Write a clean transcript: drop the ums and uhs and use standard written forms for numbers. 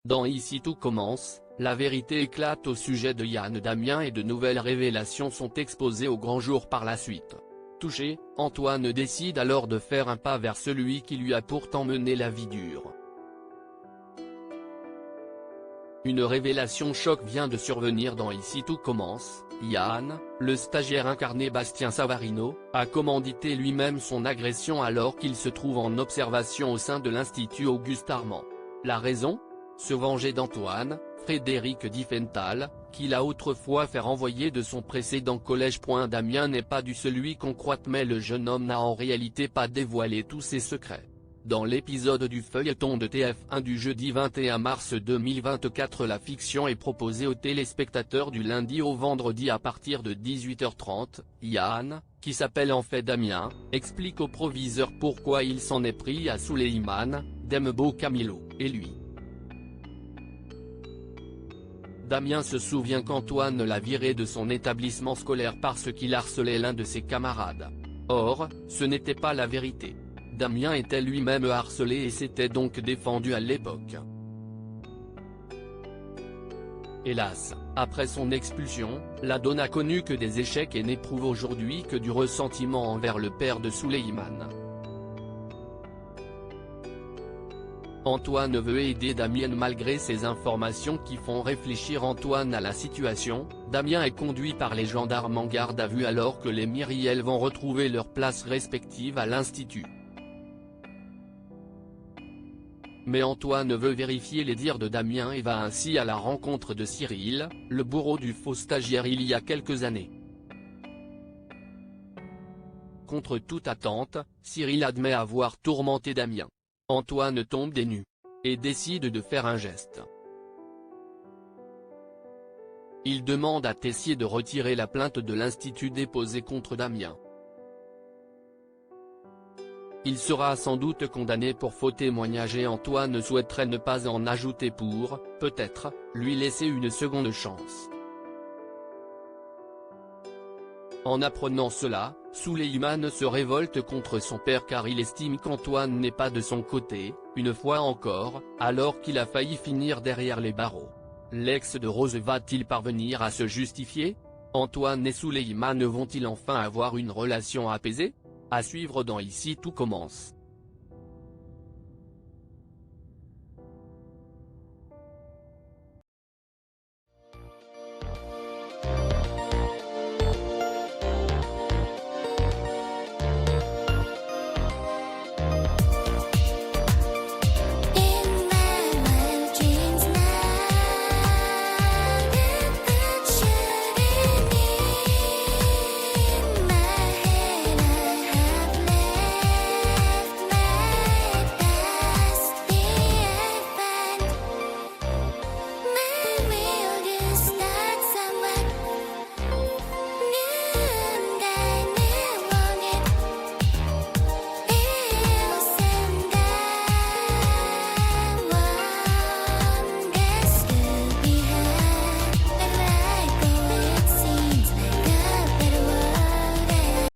Dans Ici tout commence, la vérité éclate au sujet de Yann Damien et de nouvelles révélations sont exposées au grand jour par la suite. Touché, Antoine décide alors de faire un pas vers celui qui lui a pourtant mené la vie dure. Une révélation choc vient de survenir dans Ici tout commence. Yann, le stagiaire incarné Bastien Savarino, a commandité lui-même son agression alors qu'il se trouve en observation au sein de l'Institut Auguste Armand. La raison ? Se venger d'Antoine, Frédéric Diffenthal, qui l'a autrefois fait renvoyer de son précédent collège. Damien n'est pas du celui qu'on croit mais le jeune homme n'a en réalité pas dévoilé tous ses secrets. Dans l'épisode du feuilleton de TF1 du jeudi 21 mars 2024, la fiction est proposée aux téléspectateurs du lundi au vendredi à partir de 18h30. Yann, qui s'appelle en fait Damien, explique au proviseur pourquoi il s'en est pris à Souleymane, Dembo Camilo, et lui. Damien se souvient qu'Antoine l'a viré de son établissement scolaire parce qu'il harcelait l'un de ses camarades. Or, ce n'était pas la vérité. Damien était lui-même harcelé et s'était donc défendu à l'époque. Hélas, après son expulsion, la Don n'a connu que des échecs et n'éprouve aujourd'hui que du ressentiment envers le père de Souleymane. Antoine veut aider Damien malgré ces informations qui font réfléchir Antoine à la situation. Damien est conduit par les gendarmes en garde à vue alors que les Myriel vont retrouver leurs places respectives à l'institut. Mais Antoine veut vérifier les dires de Damien et va ainsi à la rencontre de Cyril, le bourreau du faux stagiaire il y a quelques années. Contre toute attente, Cyril admet avoir tourmenté Damien. Antoine tombe des nues. Et décide de faire un geste. Il demande à Tessier de retirer la plainte de l'institut déposée contre Damien. Il sera sans doute condamné pour faux témoignage et Antoine souhaiterait ne pas en ajouter pour, peut-être, lui laisser une seconde chance. En apprenant cela, Souleymane se révolte contre son père car il estime qu'Antoine n'est pas de son côté, une fois encore, alors qu'il a failli finir derrière les barreaux. L'ex de Rose va-t-il parvenir à se justifier ? Antoine et Souleymane vont-ils enfin avoir une relation apaisée ? À suivre dans Ici tout commence.